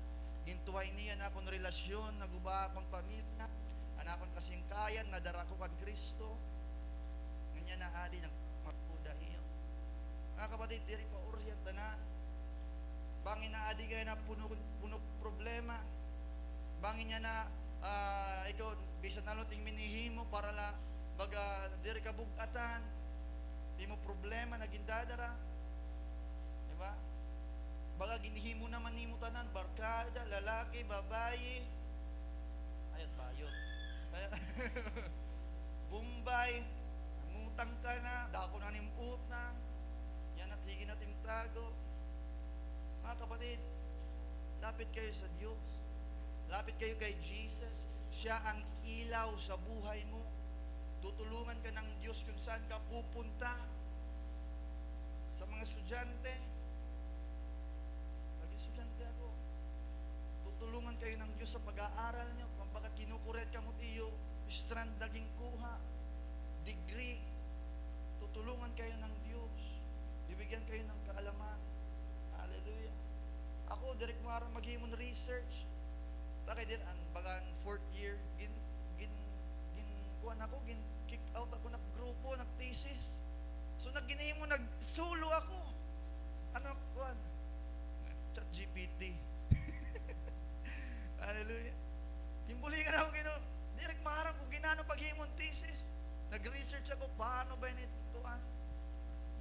Gintuhay niya na akong relasyon, naguba akong pamilya, anakon kasingkayan, nadara ko kag Kristo. Ganyan na adi ng magpuda iyo. Mga kapatid, diri pa uryat na. Bangin na adi kayo na puno problema. Bangin niya na ikaw, bisan na ting minihimo para la baga diri ka bugatan. Di mo problema naging dadara. Diba? Baga ginihimo naman nimo tanan, barkada, lalaki, babayi. Ayot bayot. Kaya, Bombay, nangutang ka na, dako na nimut na, yan at sige na timtago. Mga kapatid, lapit kayo sa Diyos. Lapit kayo kay Jesus. Siya ang ilaw sa buhay mo. Tutulungan ka ng Diyos kung saan ka pupunta. Sa mga estudyante, estudyante ako, tutulungan kayo ng Diyos sa pag-aaral nyo. Pagkat kinukuret ka mo tiyo, strand naging kuha, degree, tutulungan kayo ng Diyos. Bibigyan kayo ng kaalaman. Hallelujah. Ako, direct mara maghimon research. Takay din, bagan 4th year, kuhan ako, kick out ako ng grupo, ng thesis. So, nagginihimo, nagsulo ako. Ano, kuhan? Chat GPT. Hallelujah. Kimbulingan ako gino. Direk marang kung ginano paghimon thesis. Nag-research ako, paano ba yun ituan?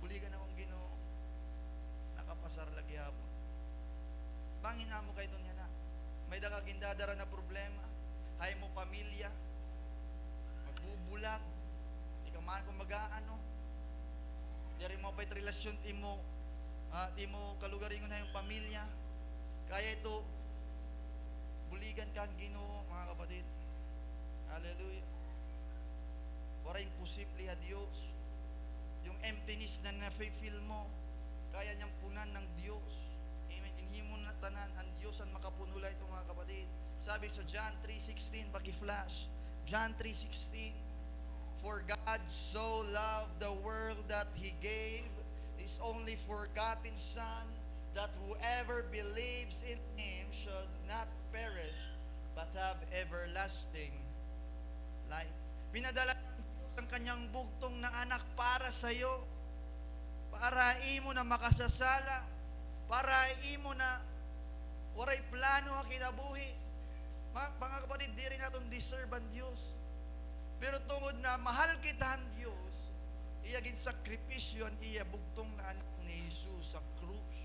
Buligan akong gino. Nakapasar lagi hapon. Bangin na mo kayo doon yan na. May dakagindadara na problema. Hay mo pamilya. Magbubulag. Di ka man kung mag-aano. Dari mo pa'y relasyon timo. Di mo kalugaringon na yung pamilya. Kaya ito, buligan ka ang Ginoo, mga kapatid. Hallelujah. Wala imposible ha Diyos. Yung emptiness na na-feel mo, kaya niyang punan ng Diyos. Amen. Inhimo na tanan, ang Diyos ang makapunula ito, mga kapatid. Sabi sa John 3:16, pag-flash. John 3:16, for God so loved the world that He gave His only forgotten Son, that whoever believes in Him should not perish, but have everlasting life. Pinadala ng Diyos ang kanyang bugtong na anak para sa iyo, para imo na makasasala, para imo na waray plano ang kinabuhi. Mga kapatid, di rin natong deserve ang Diyos. Pero tungod na mahal kita ang Diyos, iyagin sakripisyo ang iya bugtong na anak ni Jesus sa krus.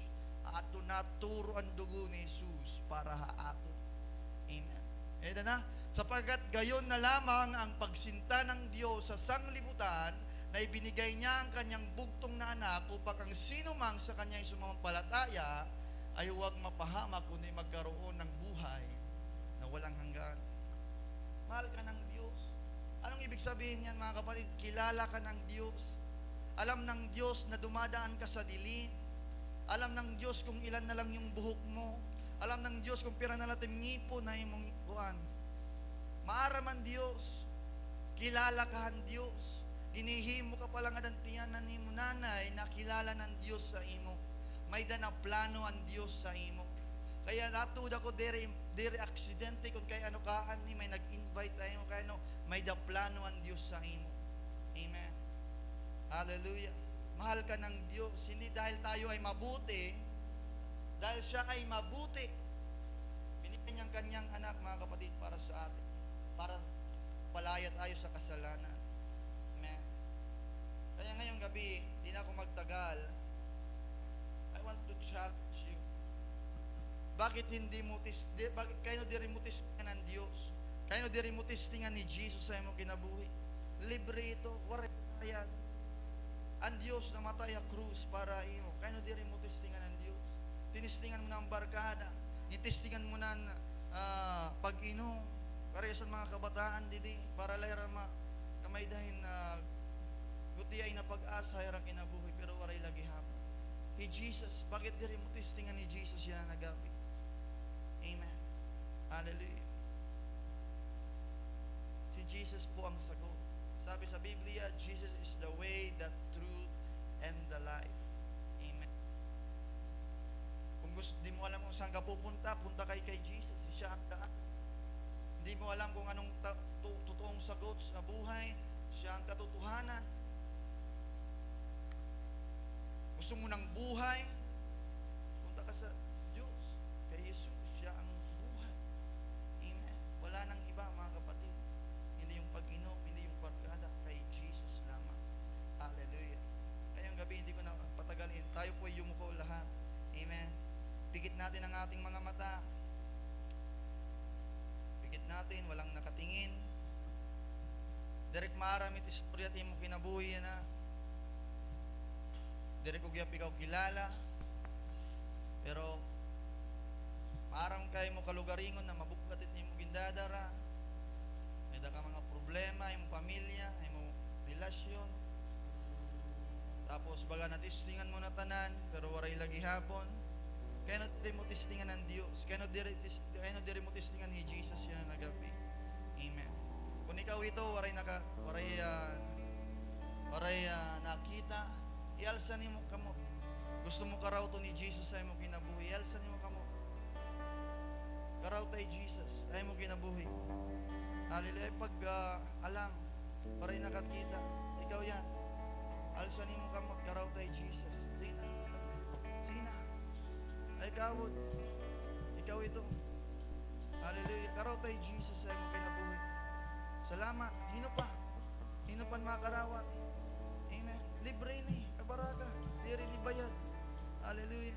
Ato naturo ang dugo ni Jesus para haato. Amen. Eda na, sapagkat gayon na lamang ang pagsinta ng Diyos sa sanglibutan na ibinigay niya ang kanyang bugtong na anak upang ang sino mang sa kanyang sumampalataya ay huwag mapahamak kundi magkaroon ng buhay na walang hanggan. Mahal ka ng Diyos. Anong ibig sabihin niyan, mga kapatid? Kilala ka ng Diyos. Alam ng Diyos na dumadaan ka sa dilim. Alam ng Diyos kung ilan na lang yung buhok mo. Alam ng Diyos kung pira na natin ngipo na imong kuan. Maaraman Diyos. Kilala ka ang Diyos. Inihimo ka pala nga dantiyanan ni mo nanay na kilala ng Diyos sa imo. May na plano ang Diyos sa imo. Kaya natud ako dere aksidente kung kay ano kaan ni may nag-invite tayo kay ano may plano ang Diyos sa imo. Amen. Hallelujah. Mahal ka ng Diyos hindi dahil tayo ay mabuti, dahil siya ay mabuti. Binigyan niyang kanyang anak, mga kapatid, para sa atin, para palaya tayo sa kasalanan. Amen. Kaya ngayong gabi, di na ako magtagal. I want to challenge you. Bakit hindi mo bakit kayo di rin mo testingan ng Diyos? Kayo di rin mo testingan ni Jesus sa imong kinabuhi? Libre ito, warayad. Ang Diyos namatay sa krus para imo. Kayo di rin mo testingan ng Diyos. Tinistingan mo na ang barkada. Itistingan mo na pag-inom. Para sa mga kabataan didi, para layra kamay dahil na guti ay na pag-asa ay kinabuhi pero waray lagi hapon. Hey Jesus, bakit di rin mo testingan ni Jesus yan nagabi? Amen. Hallelujah. Si Jesus po ang sagot. Sabi sa Biblia, Jesus is the way, the truth, and the life. Amen. Kung di mo alam kung saan ka pupunta, punta kay Jesus. Siya ang daan. Hindi mo alam kung anong totoong sagot sa buhay, siya ang katotohanan. Gusto mo ng buhay, punta ka sa Diyos, kay Jesus. Siya ang buhay. Amen. Wala nang iba, mga kapatid. Hindi yung pag-inom, hindi yung barkada, kay Jesus lamang. Hallelujah. Ngayong gabi, hindi ko na patagalin. Tayo po ay yumuko lahat. Amen. Pigit natin ang ating mga mata. Pigit natin natin, walang nakatingin. Derek maramit istorya at imo kinabuhi na. Derek ug gyap ikaw kilala. Pero maram kay mo kalugaringon na mabukat it nimo gindadara. May da ka mga problema, imo pamilya, imo relasyon. Tapos baga natistingan mo na tanan, pero waray lagi hapon. Kaya no diri mo tistingan ng Dios. Kaya no diri mo tistingan ni Jesus yan nagabi. Amen. Kung ikaw ito waray nakita, ialsa nimo kamo. Gusto mo karaw to ni Jesus ay mo kinabuhi, ialsa nimo kamo. Karaw tay Jesus ay mo kinabuhi. Hallelujah. Pag alam, waray nakakita, ikaw yan. Alsa nimo kamo karaw tay Jesus. Sina. Ay kawod. Ikaw ito. Hallelujah. Karaw tay Jesus ay mo kinabuhi. Salamat. Hinupan mga karawat. Amen. Libre ni. Kabaraga. Diri di bayad. Hallelujah.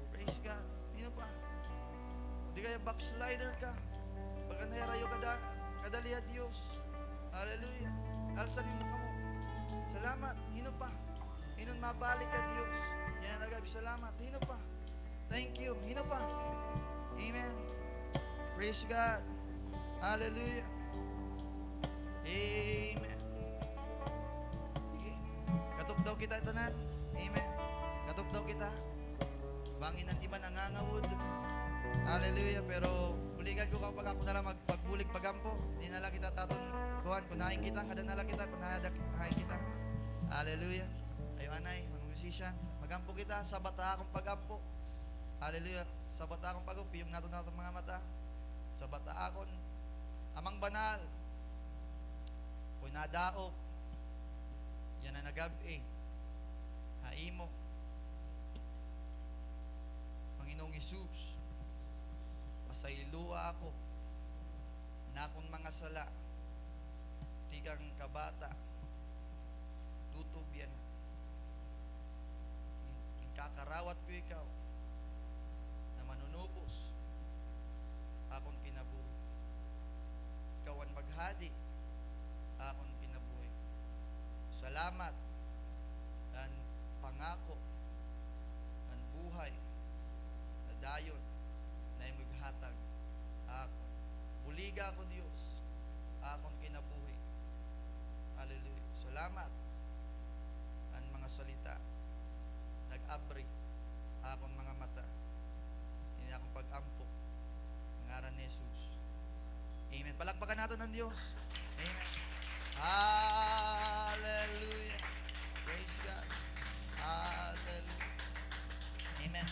Praise God. Hinupa. Di kaya backslider ka. Pagka nahirayo kadaliha Diyos. Hallelujah. Alsa nimo kamo. Salamat. Hinupa. Hinon mabalik ka Diyos. Yan ang nagabi. Salamat. Hinupa. Thank you. Hinupa. Amen. Praise God. Hallelujah. Amen. Sige. Katupdaw kita tanan. Amen. Katupdaw kita. Bangin ang iba nangangawod. Hallelujah. Pero buligan ko kapag ako nalang magpagbulig pagampo. Di nala kita taton kuhan. Kunahin kita. Kada nala kita. Kunahin kita. Hallelujah. Ayo anay. Mga musician. Magampo kita. Sa bata akong pagampo. Hallelujah. Sa bata akong pagampo. Yung nato mga mata. Sa bata akon. Amang banal. Kung nadaog. Yan na nagabi. Haimo. Panginoong Isus. Pasailua ako. Na akong mga sala. Tigang kabata. Tutubyan. Kakarawat ko ikaw. Na manunubos. Akong kinabuhi. Ikaw ang maghadi. Akong kinabuhi. Salamat. Dan pangako. Dan buhay. Na dayon. Na imughatag. Akon. Buliga ako Diyos. Akong kinabuhi. Hallelujah. Salamat. Ang mga salita. Nag-abri. Akong mga mata. Hindi akong pag-ampo. Ngaran ni Jesus. Amen. Palakpakan natin ng Diyos. Amen. Hallelujah. Praise God. Hallelujah. Amen.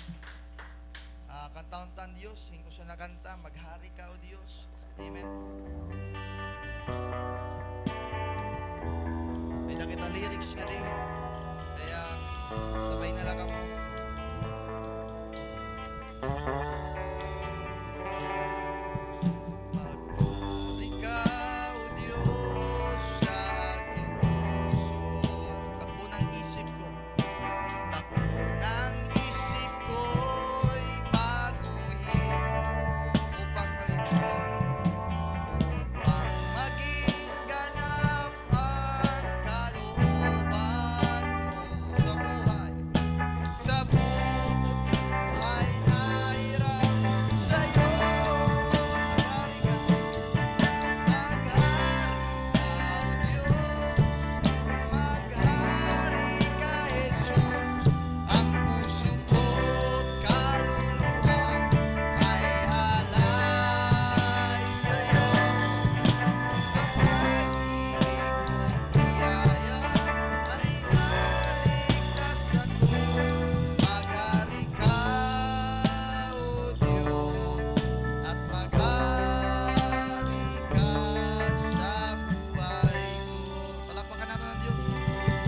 Kantaon-tan Diyos. Hingo siya na kanta. Maghari ka o Diyos. Amen. May nakita lyrics nga din. Kaya sabay na lang ako. Maghari ka o Diyos sa aking puso. Takbo ng isip ko. Takbo ng isip ko'y baguhin upang malingaw. Upang maging ganap ang kalooban mo sa buhay. Sa buhay na hirap sa'yo. Maghari ka. Maghari ka, O Diyos. Maghari ka, Jesus. Ang puso ko't kaluluwa ay halay sa'yo. Sa pag-ibig ko't biyaya ay naligtas ako. Maghari ka, O Diyos, at maghari ka sa buhay ko. Palakpakan natin ang Diyos.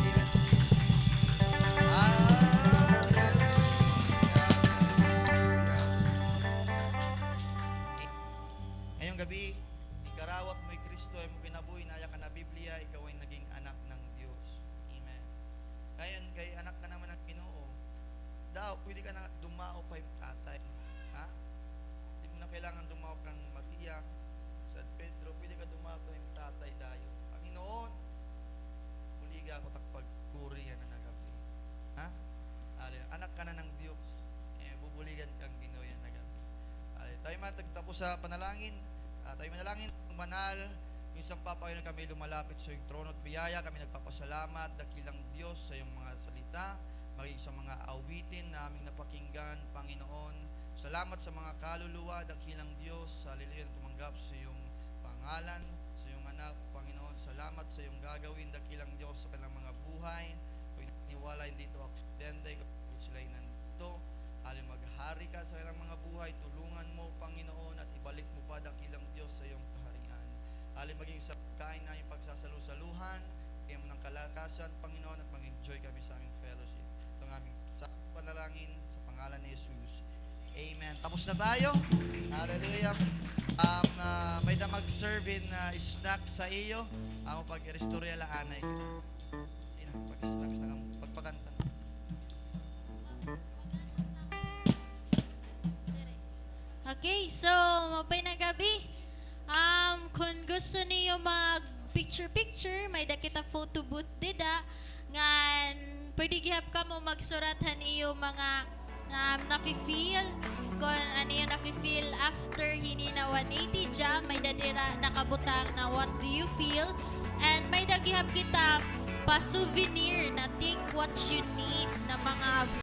Amen. Hallelujah. Ngayong gabi, ikarawat mo'y Kristo ay mo kinabuhi, naya ka na Biblia, ikaw ay naging anak ng Diyos. Amen. Ngayon, kay anak ka naman ng Ginoo, daw, pwede ka na dumao pa yung tatay. Ha? Hindi mo na kailangan dumao kang Maria, San Pedro, pwede ka dumapay ng tatay dayo. Panginoon, buliga ako takpagkuri yan na nagabi. Ha? Anak ka na ng Diyos. Bubuligan kang Ginoo yan nagabi. Tayo man tagtapos sa panalangin. Tayo manalangin, manal, minsan papayon na kami lumalapit sa iyong trono at biyaya. Kami nagpapasalamat, dakilang Diyos sa iyong mga salita, maging sa mga awitin na aming napakinggan, Panginoon. Salamat sa mga kaluluwa, dakilang Diyos, haleluya, na tumanggap sa iyong pangalan, sa iyong anak, Panginoon. Salamat sa iyong gagawin, dakilang Diyos, sa kanilang mga buhay. Kung niwala, hindi ito aksidente, kung sila'y nandito, maghari ka sa kanilang mga buhay, tulungan mo, Panginoon, at ibalik mo pa, dakilang Diyos, sa iyong kaharian. Maging sa kain na yung pagsasalusaluhan, kaya mo ng kalakasan, Panginoon, at mag-enjoy kami sa aming fellowship. Ito ang aming sa panalangin, sa pangalan ni Jesus. Amen. Tapos na tayo. Hallelujah. May damag serving snack sa iyo. Amo pag-restorya laanay kita. Pag-snacks na pagpakanta. Okay, so mapay na gabi. Kung gusto niyo mag picture, may dakita photo booth dida ngan pwede gihap ka mo magsuratan iyo mga nafi-feel kung ano yung nafi-feel after hinina 180 jam, may dadira nakabutang na what do you feel, and may dagihap kita pa souvenir na think what you need na mga